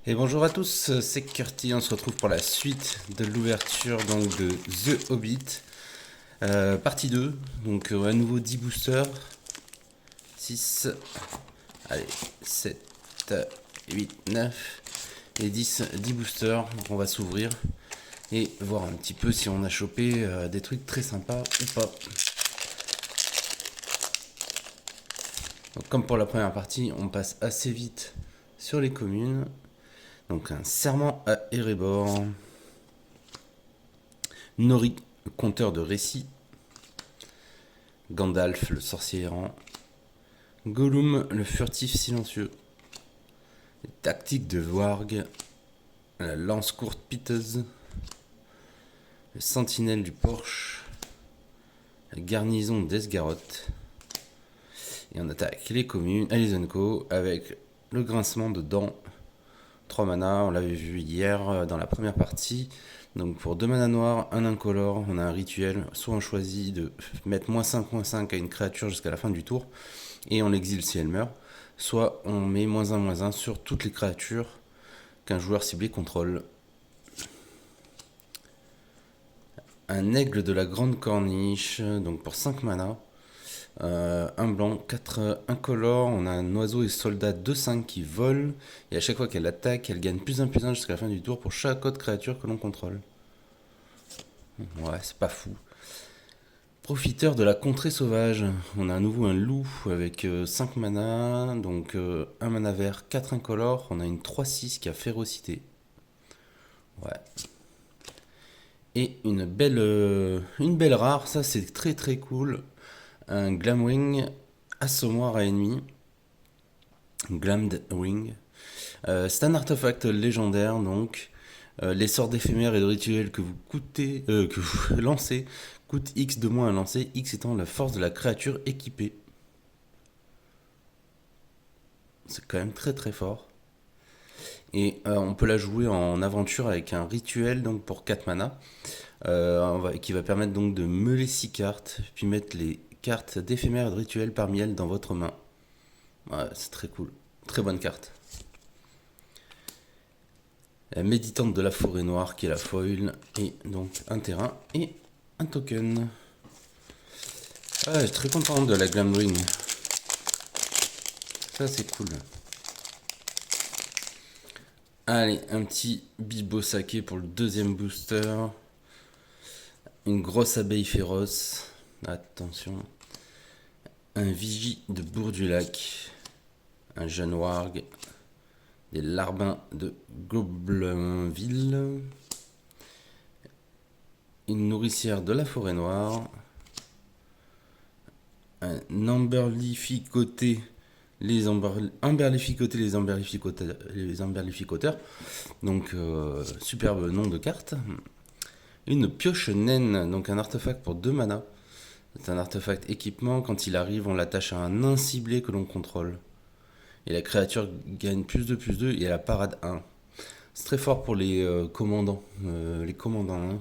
Et bonjour à tous, c'est Curti, on se retrouve pour la suite de l'ouverture donc de The Hobbit, partie 2, donc à nouveau 10 boosters, 6, allez, 7, 8, 9 et 10 boosters, donc on va s'ouvrir et voir un petit peu si on a chopé des trucs très sympas ou pas. Donc, comme pour la première partie, on passe assez vite sur les communes. Donc un serment à Erebor, Nori, conteur de récits, Gandalf, le sorcier errant, Gollum, le furtif silencieux, les tactiques de Warg, la lance courte piteuse, le sentinelle du Porche, la garnison d'Esgaroth. Et on attaque les communes, Alizenko, avec le grincement de dents. 3 mana, on l'avait vu hier dans la première partie. Donc pour 2 mana noirs, un incolore, on a un rituel. Soit on choisit de mettre -5/-5 à une créature jusqu'à la fin du tour, et on l'exile si elle meurt. Soit on met -1/-1 sur toutes les créatures qu'un joueur ciblé contrôle. Un aigle de la grande corniche, donc pour 5 mana. Un blanc, 4 incolores, on a un oiseau et soldat 2/5 qui volent, et à chaque fois qu'elle attaque, elle gagne +1/+1 jusqu'à la fin du tour pour chaque autre créature que l'on contrôle. Ouais, c'est pas fou. Profiteur de la contrée sauvage, on a à nouveau un loup avec 5 mana, donc 1 mana vert, 4 incolores, on a une 3/6 qui a férocité. Ouais. Et une belle rare, ça c'est très très cool. Un Glamwing, assommoir à ennemi. Glammed Wing. C'est un artefact légendaire, donc. Les sorts d'éphémères et de rituels que que vous lancez coûtent X de moins à lancer, X étant la force de la créature équipée. C'est quand même très très fort. Et on peut la jouer en aventure avec un rituel donc pour 4 mana, qui va permettre donc de meuler 6 cartes, puis mettre les cartes d'éphémères et de rituels parmi elles dans votre main. Ouais, c'est très cool. Très bonne carte. La méditante de la forêt noire qui est la foil, et donc un terrain et un token. Ah, je suis très content de la Glamwing. Ça c'est cool. Allez, un petit Bilbo saké pour le deuxième booster. Une grosse abeille féroce. Attention. Un vigie de Bourg-du-Lac. Un jeune warg. Des larbins de Goblinville. Une nourricière de la forêt noire. Un amberlificoté. Amberlificoté, les amberlificoteurs. Donc, superbe nom de carte. Une pioche naine, donc un artefact pour 2 mana. C'est un artefact équipement. Quand il arrive, on l'attache à un nain ciblé que l'on contrôle. Et la créature gagne +2/+2 et elle a parade 1. C'est très fort pour les commandants. Hein.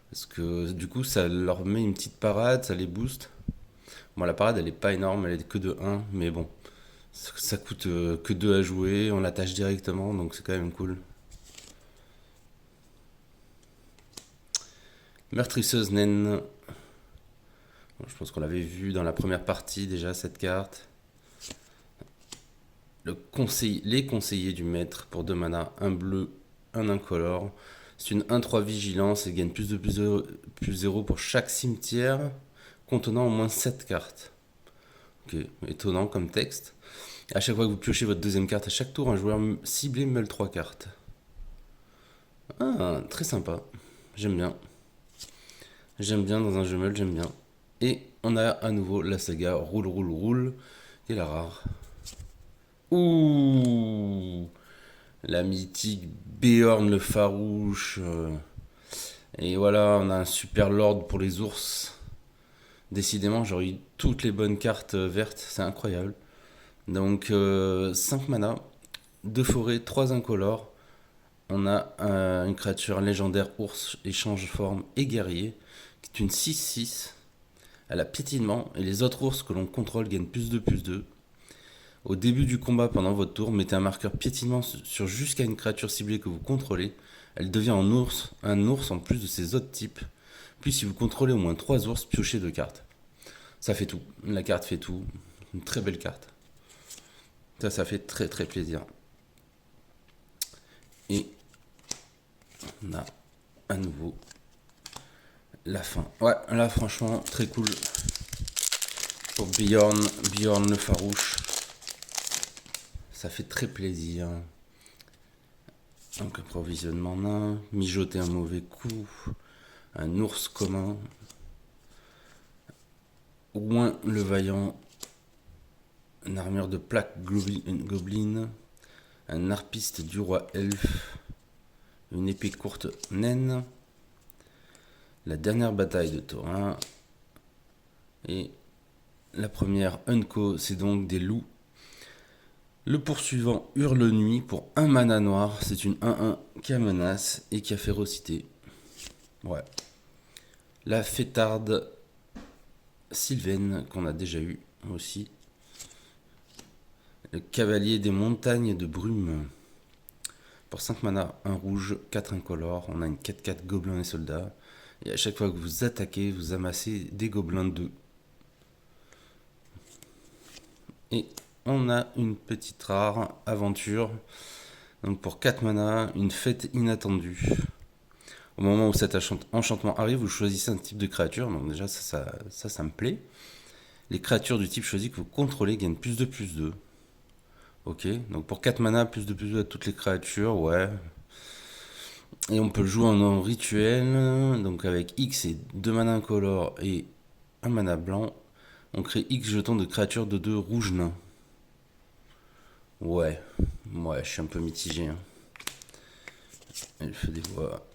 Parce que du coup, ça leur met une petite parade, ça les booste. Bon, la parade, elle est pas énorme, elle est que de 1. Mais bon, ça coûte que 2 à jouer. On l'attache directement, donc c'est quand même cool. Meurtrisseuse naine. Bon, je pense qu'on l'avait vu dans la première partie déjà, cette carte. Les conseillers du maître pour 2 mana, un bleu, un incolore. C'est une 1/3 vigilance et gagne +2/+0 pour chaque cimetière contenant au moins 7 cartes. Ok, étonnant comme texte. À chaque fois que vous piochez votre deuxième carte à chaque tour, un joueur ciblé meule 3 cartes. Ah, très sympa. J'aime bien. J'aime bien dans un jeu meule, j'aime bien. Et on a à nouveau la saga Roule, Roule, Roule, et la rare. Ouh, la mythique Beorn le farouche. Et voilà, on a un super lord pour les ours. Décidément, j'aurais eu toutes les bonnes cartes vertes, c'est incroyable. Donc 5 mana, 2 forêts, 3 incolores. On a une créature légendaire ours, échange forme et guerrier, qui est une 6/6. Elle a piétinement, et les autres ours que l'on contrôle gagnent +2/+2. Au début du combat, pendant votre tour, mettez un marqueur piétinement sur jusqu'à une créature ciblée que vous contrôlez. Elle devient un ours en plus de ses autres types. Puis si vous contrôlez au moins 3 ours, piochez 2 cartes. Ça fait tout. La carte fait tout. Une très belle carte. Ça fait très très plaisir. Et on a à nouveau la fin. Ouais, là franchement, très cool. Pour Bjorn le farouche. Ça fait très plaisir. Donc approvisionnement nain, mijoter un mauvais coup, un ours commun, Ouin le vaillant, une armure de plaque goblin, un harpiste du roi elfe, une épée courte naine, la dernière bataille de Thorin, et la première Unco, c'est donc des loups. Le poursuivant hurle nuit pour un mana noir, c'est une 1-1 qui a menace et qui a férocité. Ouais. La fêtarde Sylvaine qu'on a déjà eu aussi. Le cavalier des montagnes de brume. Pour 5 mana, un rouge, 4 incolores, on a une 4-4 gobelins et soldats. Et à chaque fois que vous attaquez, vous amassez des gobelins 2. Et on a une petite rare aventure. Donc pour 4 mana, une fête inattendue. Au moment où cet enchantement arrive, vous choisissez un type de créature. Donc déjà, ça me plaît. Les créatures du type choisi que vous contrôlez gagnent +2/+2. Ok, donc pour 4 mana, +2/+2 à toutes les créatures, ouais. Et on peut le jouer en rituel. Donc avec X et 2 mana incolores et 1 mana blanc, on crée X jetons de créatures de 2 rouges nains. Ouais, je suis un peu mitigé. Hein. Elle fait des voix.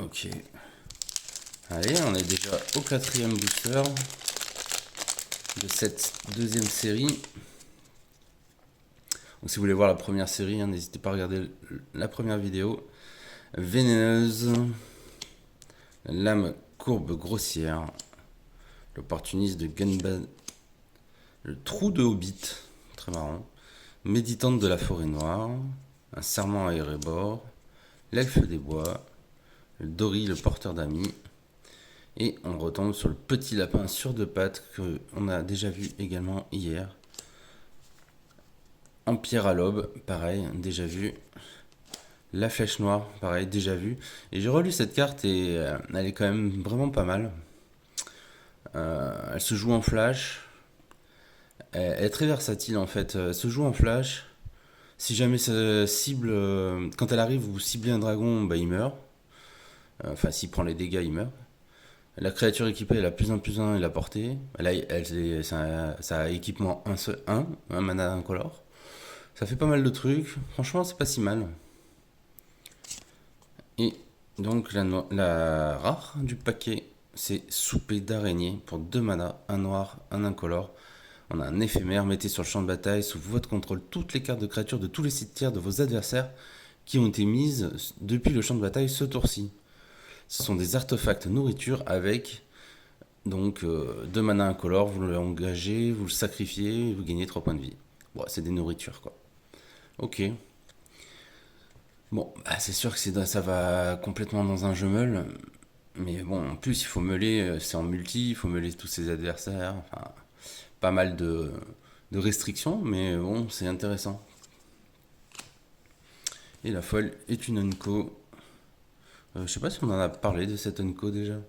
Ok. Allez, on est déjà au 4e booster de cette deuxième série. Donc si vous voulez voir la première série, hein, n'hésitez pas à regarder la première vidéo. Vénéneuse, lame courbe grossière, l'opportuniste de Gunbad, le trou de Hobbit, très marrant, méditante de la forêt noire, un serment à Erebor, l'elfe des bois, le Dori, le porteur d'amis, et on retombe sur le petit lapin sur 2 pattes qu'on a déjà vu également hier. Empire à l'aube, pareil, déjà vu. La flèche noire, pareil, déjà vu. Et j'ai relu cette carte et elle est quand même vraiment pas mal. Elle se joue en flash. Elle est très versatile en fait. Elle se joue en flash. Si jamais ça cible, quand elle arrive, vous ciblez un dragon, bah, il meurt. Enfin, s'il prend les dégâts, il meurt. La créature équipée, elle a +1/+1 et la portée. Ça a équipement 1 mana incolore. Ça fait pas mal de trucs. Franchement, c'est pas si mal. Et donc la rare du paquet, c'est Souper d'araignée pour 2 mana, un noir, un incolore. On a un éphémère, mettez sur le champ de bataille sous votre contrôle toutes les cartes de créatures de tous les cimetières de vos adversaires qui ont été mises depuis le champ de bataille ce tour-ci. Ce sont des artefacts nourriture avec donc 2 mana incolores, vous l'engagez, vous le sacrifiez, vous gagnez 3 points de vie. Bon, c'est des nourritures quoi. Ok. Bon, bah, c'est sûr que ça va complètement dans un jeu meule. Mais bon, en plus, il faut meuler, c'est en multi, il faut meuler tous ses adversaires. Enfin, pas mal de restrictions, mais bon, c'est intéressant. Et la folle est une Unco. Je sais pas si on en a parlé de cette Unco déjà.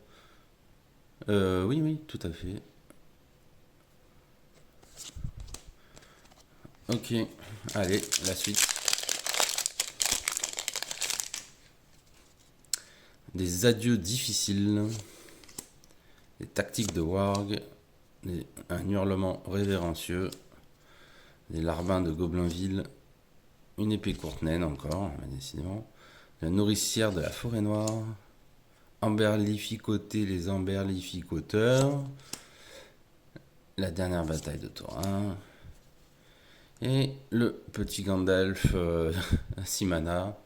Oui, tout à fait. Ok, allez, la suite. Des adieux difficiles. Des tactiques de warg. Un hurlement révérencieux. Des larbins de Goblinville. Une épée courte naine encore, décidément. La nourricière de la forêt noire. Emberlificoter les emberlificoteurs. La dernière bataille de Thorin. Et le petit Gandalf 6 mana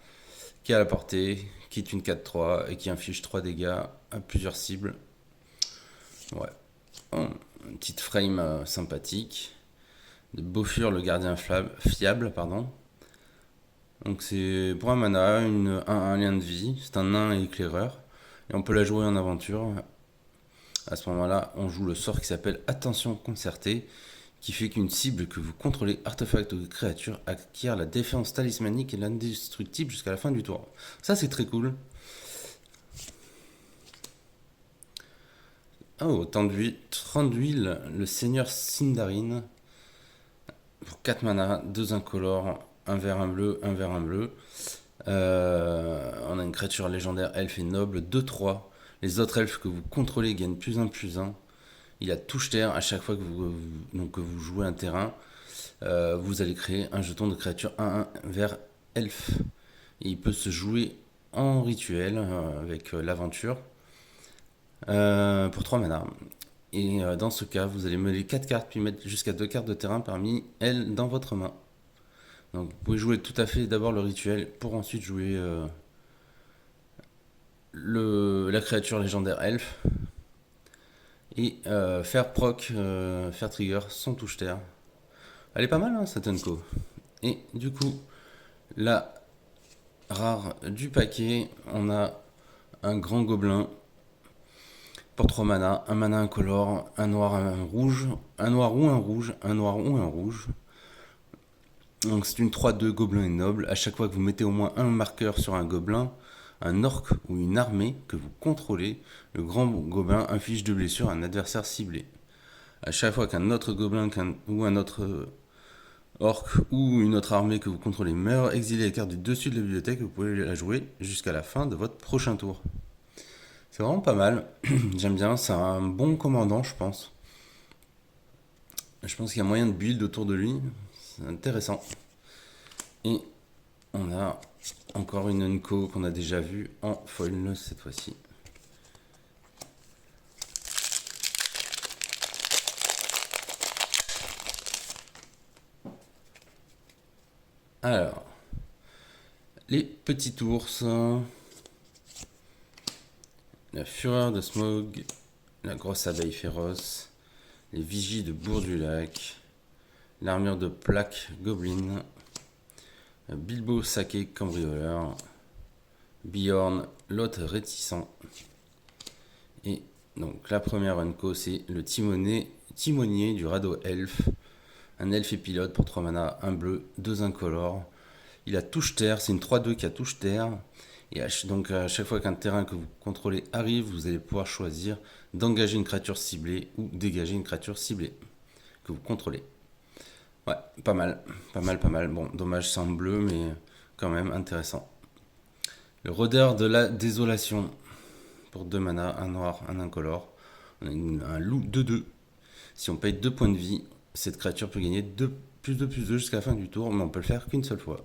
qui a la portée, qui est une 4-3 et qui inflige 3 dégâts à plusieurs cibles. Ouais. Une petite frame sympathique. de Bofur, le gardien fiable, pardon. Donc c'est pour un mana, un lien de vie, c'est un nain et éclaireur. Et on peut la jouer en aventure. À ce moment-là, on joue le sort qui s'appelle Attention concertée, qui fait qu'une cible que vous contrôlez, artefact ou créature, acquiert la défense talismanique et l'indestructible jusqu'à la fin du tour. Ça c'est très cool. Oh, temps d'huile, le seigneur Sindarin. Pour 4 mana, 2 incolores, un vert, un bleu, un vert, un bleu. On a une créature légendaire, elfe et noble, 2-3. Les autres elfes que vous contrôlez gagnent +1/+1. Il a touche terre à chaque fois que vous jouez un terrain. Vous allez créer un jeton de créature 1-1 vert elfe. Et il peut se jouer en rituel avec l'aventure pour 3 mana. Et dans ce cas, vous allez mêler 4 cartes puis mettre jusqu'à 2 cartes de terrain parmi elles dans votre main. Donc vous pouvez jouer tout à fait d'abord le rituel pour ensuite jouer la créature légendaire elfe et faire proc, faire trigger son touche terre. Elle est pas mal hein, cette Unco. Et du coup, la rare du paquet, on a un grand gobelin pour 3 mana, un mana incolore, un noir, un rouge, un noir ou un rouge, un noir ou un rouge. Donc c'est une 3-2 gobelin et noble. À chaque fois que vous mettez au moins un marqueur sur un gobelin, un orc ou une armée que vous contrôlez, le grand gobelin inflige 2 blessures à un adversaire ciblé. À chaque fois qu'un autre gobelin ou un autre orc ou une autre armée que vous contrôlez meurt, exilez les cartes du dessus de la bibliothèque et vous pouvez la jouer jusqu'à la fin de votre prochain tour. C'est vraiment pas mal. J'aime bien, c'est un bon commandant, je pense. Je pense qu'il y a moyen de build autour de lui. C'est intéressant. Et on a encore une Unco qu'on a déjà vue en foil cette fois-ci. Alors, les petits ours, la fureur de Smog, la grosse abeille féroce, les vigies de Bourg-du-Lac, l'armure de plaque Goblin, Bilbo Saké cambrioleur, Bjorn l'hôte réticent. Et donc la première Unco c'est le timonier du radeau elfe, un elfe et pilote pour 3 mana, un bleu, 2 incolores. Il a touche terre, c'est une 3-2 qui a touche terre. Et donc à chaque fois qu'un terrain que vous contrôlez arrive, vous allez pouvoir choisir d'engager une créature ciblée ou dégager une créature ciblée que vous contrôlez. Ouais, pas mal, pas mal, pas mal. Bon, dommage c'est en bleu, mais quand même intéressant. Le rôdeur de la désolation pour 2 mana, un noir, un incolore. On a un loup 2-2. Si on paye 2 points de vie, cette créature peut gagner +2/+2 jusqu'à la fin du tour, mais on peut le faire qu'une seule fois.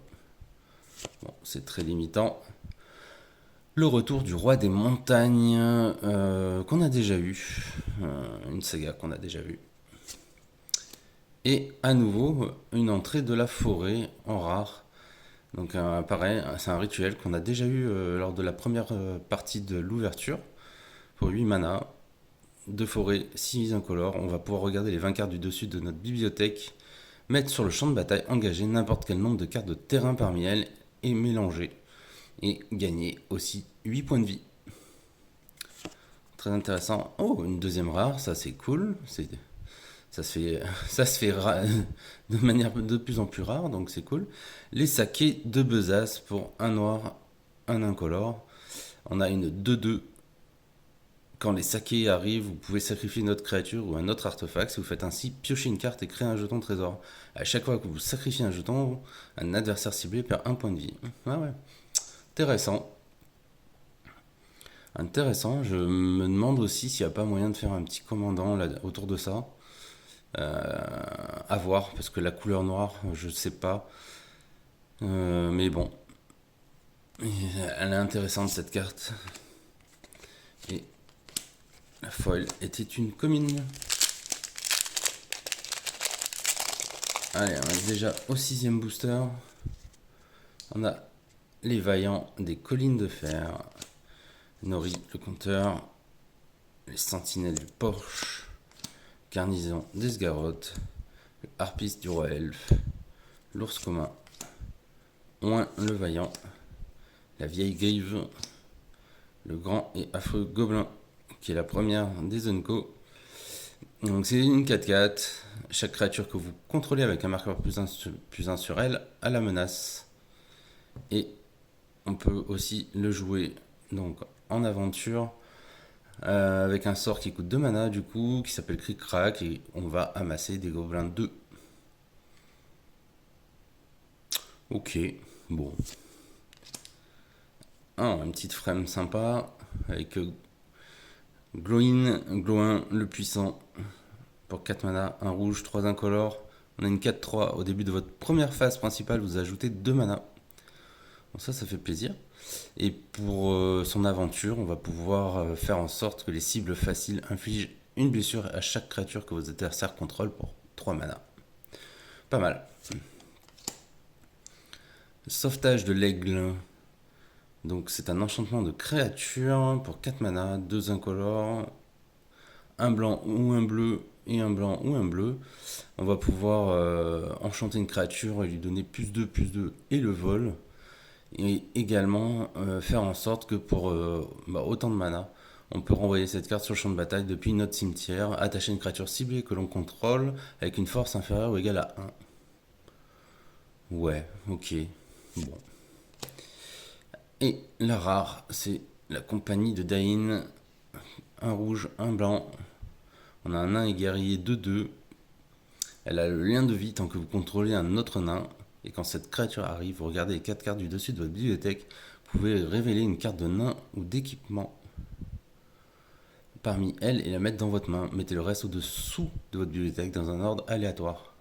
Bon, c'est très limitant. Le retour du roi des montagnes qu'on a déjà eu. Une saga qu'on a déjà vue. Et à nouveau, une entrée de la forêt en rare. Donc pareil, c'est un rituel qu'on a déjà eu lors de la première partie de l'ouverture. Pour 8 mana, 2 forêts, 6 incolores. On va pouvoir regarder les 20 cartes du dessus de notre bibliothèque, mettre sur le champ de bataille, engager n'importe quel nombre de cartes de terrain parmi elles et mélanger. Et gagner aussi 8 points de vie. Très intéressant. Oh, une deuxième rare, ça c'est cool. Ça se fait de manière de plus en plus rare, donc c'est cool. Les sakés de besace pour un noir, un incolore. On a une 2-2. Quand les sakés arrivent, vous pouvez sacrifier une autre créature ou un autre artefact. Si vous faites ainsi, piochez une carte et créez un jeton trésor. À chaque fois que vous sacrifiez un jeton, un adversaire ciblé perd un point de vie. Ah ouais. Intéressant. Intéressant. Je me demande aussi s'il n'y a pas moyen de faire un petit commandant là, autour de ça. À voir, parce que la couleur noire, je ne sais pas. Mais bon. Elle est intéressante cette carte. Et la foil était une commune. Allez, on est déjà au 6ème booster. On a les vaillants des collines de fer. Nori, le compteur. Les sentinelles du porche. Garnison d'Esgaroth. le harpiste du roi elfe, l'ours commun, Oin le vaillant, la vieille grive, le grand et affreux gobelin, qui est la première des Unco. Donc c'est une 4-4. Chaque créature que vous contrôlez avec un marqueur +1 sur elle a la menace. Et on peut aussi le jouer donc en aventure avec un sort qui coûte 2 mana du coup, qui s'appelle Cric Crac, et on va amasser des gobelins 2. Ok, bon. Une petite frame sympa avec Glowin le puissant pour 4 mana, un rouge, 3 incolores. On a une 4-3. Au début de votre première phase principale, vous ajoutez 2 mana. Bon, ça fait plaisir. Et pour son aventure, on va pouvoir faire en sorte que les cibles faciles infligent une blessure à chaque créature que vos adversaires contrôlent pour 3 mana. Pas mal. Sauvetage de l'aigle. Donc c'est un enchantement de créature pour 4 mana, 2 incolores, un blanc ou un bleu et un blanc ou un bleu. On va pouvoir enchanter une créature et lui donner +2 et le vol. Et également faire en sorte que pour autant de mana, on peut renvoyer cette carte sur le champ de bataille depuis notre cimetière, attacher une créature ciblée que l'on contrôle avec une force inférieure ou égale à 1. Ouais, ok, bon. Et la rare, c'est la compagnie de Dain. Un rouge, un blanc. On a un nain et guerrier 2-2. Elle a le lien de vie tant que vous contrôlez un autre nain. Et quand cette créature arrive, vous regardez les 4 cartes du dessus de votre bibliothèque. Vous pouvez révéler une carte de nain ou d'équipement parmi elles et la mettre dans votre main. Mettez le reste au-dessous de votre bibliothèque dans un ordre aléatoire.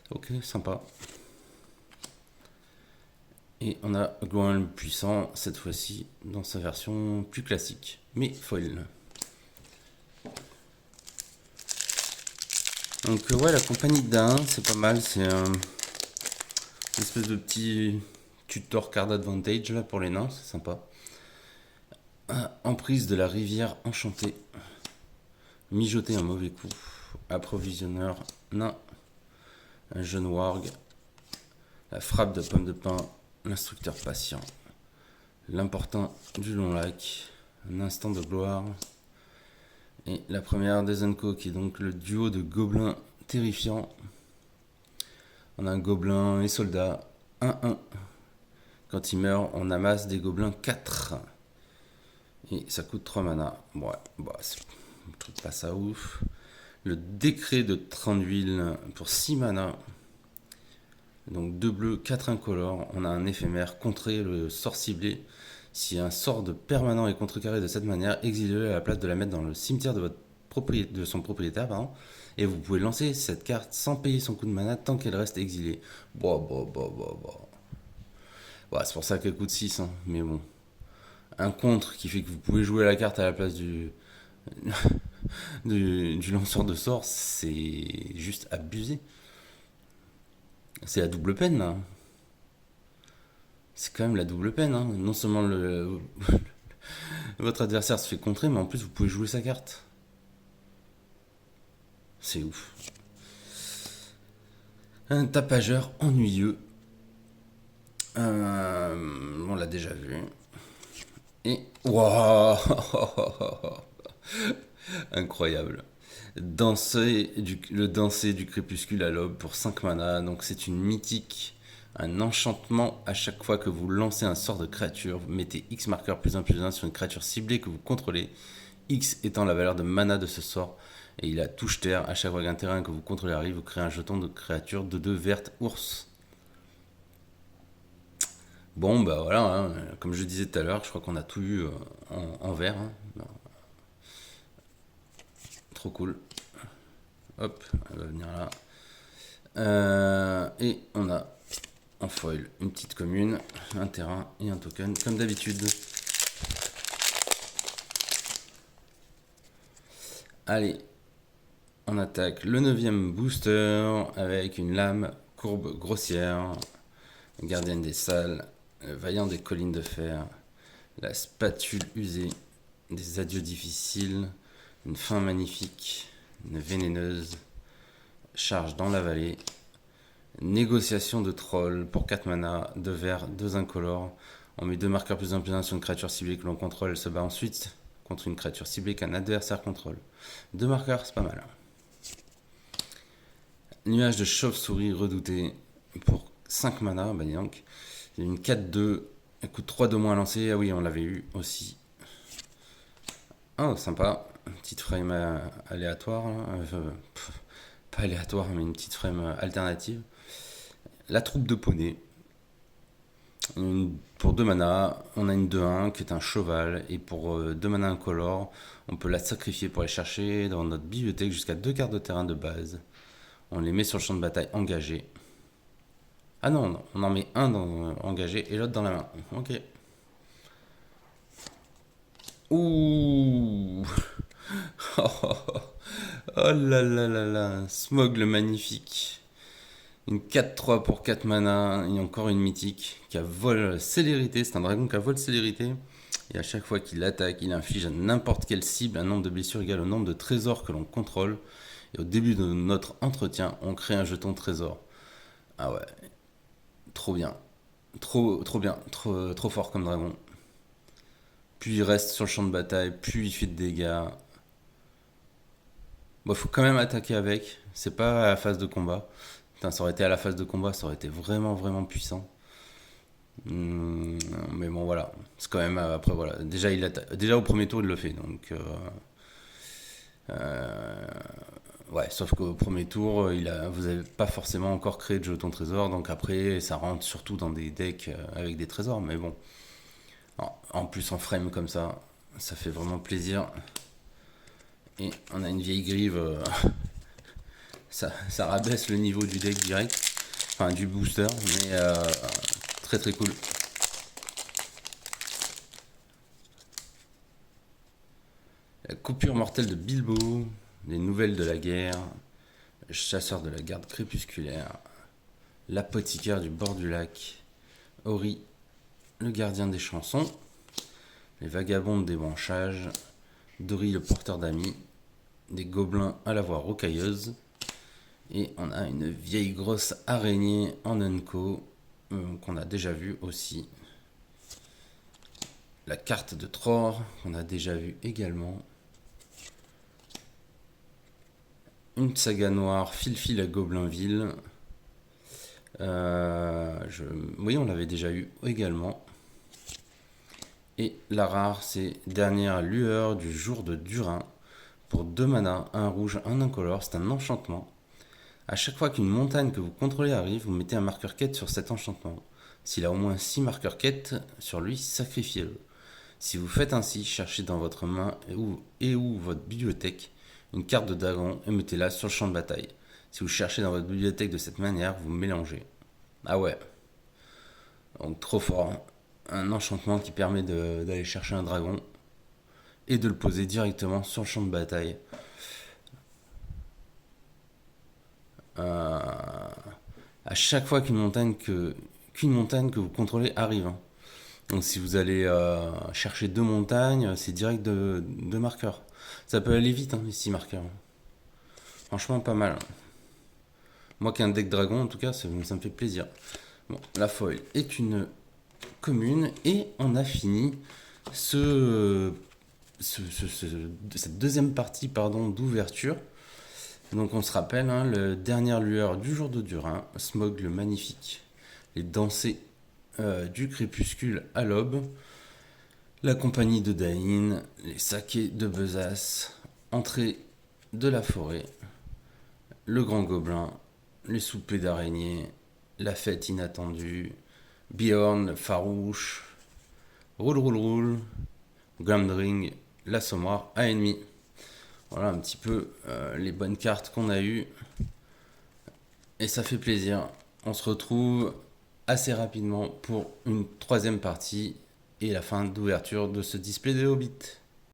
Ok, sympa. Et on a Glowin le puissant, cette fois-ci dans sa version plus classique, mais foil. Donc ouais, la compagnie de Dain, c'est pas mal, c'est une espèce de petit tutor card advantage là pour les nains, c'est sympa. Emprise de la rivière enchantée. Mijoter un mauvais coup. Approvisionneur nain. Un jeune warg. La frappe de pomme de pin. L'instructeur patient. L'important du long lac. Un instant de gloire. Et la première des Unco qui est donc le duo de gobelins terrifiants. On a un gobelin et soldat 1-1. Quand il meurt, on amasse des gobelins 4. Et ça coûte 3 mana. Ouais, c'est pas ça ouf. Le décret de Tranduil pour 6 mana. Donc 2 bleus, 4 incolores. On a un éphémère, contrer le sort ciblé. Si un sort de permanent est contrecarré de cette manière, exilez-le à la place de la mettre dans le cimetière de son propriétaire. Et vous pouvez lancer cette carte sans payer son coup de mana tant qu'elle reste exilée. C'est pour ça qu'elle coûte 6, mais bon. Un contre qui fait que vous pouvez jouer la carte à la place du lanceur de sorts, c'est juste abusé. C'est la double peine là. C'est quand même la double peine. Non seulement votre adversaire se fait contrer, mais en plus vous pouvez jouer sa carte. C'est ouf. Un tapageur ennuyeux. On l'a déjà vu. Et waouh, incroyable. Le danser du crépuscule à l'aube pour 5 mana. Donc c'est une mythique, un enchantement. À chaque fois que vous lancez un sort de créature, vous mettez X marqueur +1/+1 sur une créature ciblée que vous contrôlez. X étant la valeur de mana de ce sort. Et il a touche terre. À chaque fois qu'un terrain que vous contrôlez arrive, vous créez un jeton de créature de 2 verte ours. Bon, voilà, comme je disais tout à l'heure, je crois qu'on a tout eu en vert. Trop cool. Hop, elle va venir là. Et on a en foil une petite commune, un terrain et un token, comme d'habitude. Allez, on attaque le 9ème booster avec une lame courbe grossière, gardienne des salles, le vaillant des collines de fer, la spatule usée, des adieux difficiles, une fin magnifique, une vénéneuse, charge dans la vallée. Négociation de troll pour 4 mana, 2 verts, 2 incolores. On met 2 marqueurs +1/+1 sur une créature ciblée que l'on contrôle. Elle se bat ensuite contre une créature ciblée qu'un adversaire contrôle. 2 marqueurs, c'est pas mal. Nuage de chauve-souris redouté pour 5 mana. Bah dis donc. Il y a une 4-2. Elle coûte 3 de moins à lancer. Ah oui, on l'avait eu aussi. Oh, sympa. Une petite frame aléatoire. Pas aléatoire, mais une petite frame alternative. La troupe de poney. Pour 2 mana, on a une 2-1 qui est un cheval. Et pour 2 mana incolore, on peut la sacrifier pour aller chercher dans notre bibliothèque jusqu'à 2 cartes de terrain de base. On les met sur le champ de bataille engagé. Ah non, on en met un engagé et l'autre dans la main. Ok. Ouh. Oh là là là là. Smog le magnifique. Une 4-3 pour 4 mana. Et encore une mythique qui a vol célérité. C'est un dragon qui a vol célérité. Et à chaque fois qu'il attaque, il inflige à n'importe quelle cible un nombre de blessures égal au nombre de trésors que l'on contrôle. Et au début de notre entretien, on crée un jeton trésor. Ah ouais. Trop bien. Trop bien. Trop fort comme dragon. Plus il reste sur le champ de bataille, plus il fait de dégâts. Bon, faut quand même attaquer avec. C'est pas à la phase de combat. Putain, ça aurait été à la phase de combat, ça aurait été vraiment puissant. Mais bon, voilà. C'est quand même. Après, voilà. Déjà au premier tour, il le fait. Donc. Ouais, sauf qu'au premier tour, vous n'avez pas forcément encore créé de jeton trésor. Donc après, ça rentre surtout dans des decks avec des trésors. Mais bon. En plus, en frame comme ça fait vraiment plaisir. Et on a une vieille grive. Ça rabaisse le niveau du deck direct. Enfin, du booster. Mais très cool. La coupure mortelle de Bilbo. Les nouvelles de la guerre. Le chasseur de la garde crépusculaire. L'apothicaire du bord du lac. Ori, le gardien des chansons. Les vagabondes des branchages. Dory, le porteur d'amis. Des gobelins à la voix rocailleuse. Et on a une vieille grosse araignée en Unco qu'on a déjà vu aussi. La carte de Tror qu'on a déjà vu également. Une saga noire, Fil à Goblinville. Oui, on l'avait déjà eu également. Et la rare, c'est Dernière lueur du jour de Durin. Pour 2 mana, un rouge, un incolore, c'est un enchantement. À chaque fois qu'une montagne que vous contrôlez arrive, vous mettez un marqueur quête sur cet enchantement. S'il a au moins 6 marqueurs quête sur lui, sacrifiez-le. Si vous faites ainsi, cherchez dans votre main ou votre bibliothèque une carte de dragon et mettez-la sur le champ de bataille. Si vous cherchez dans votre bibliothèque de cette manière, vous mélangez. Ah ouais. Donc trop fort. Un enchantement qui permet d'aller chercher un dragon et de le poser directement sur le champ de bataille. À chaque fois qu'une montagne que vous contrôlez arrive. Donc si vous allez chercher 2 montagnes, c'est direct de marqueurs. Ça peut aller vite, les 6 marqueurs. Franchement, pas mal. Moi qui ai un deck dragon, en tout cas, ça me fait plaisir. Bon, la foil est une commune et on a fini cette deuxième partie d'ouverture. Donc on se rappelle, le dernière lueur du jour de Durin, Smog le magnifique, les dansées du crépuscule à l'aube, la compagnie de Dain, les sakés de Besace, entrée de la forêt, le grand gobelin, les soupers d'araignées, la fête inattendue, Bjorn farouche, roule, Glamdring, l'assommoir à ennemi. Voilà un petit peu les bonnes cartes qu'on a eues. Et ça fait plaisir. On se retrouve assez rapidement pour une 3e partie et la fin d'ouverture de ce display des Hobbits.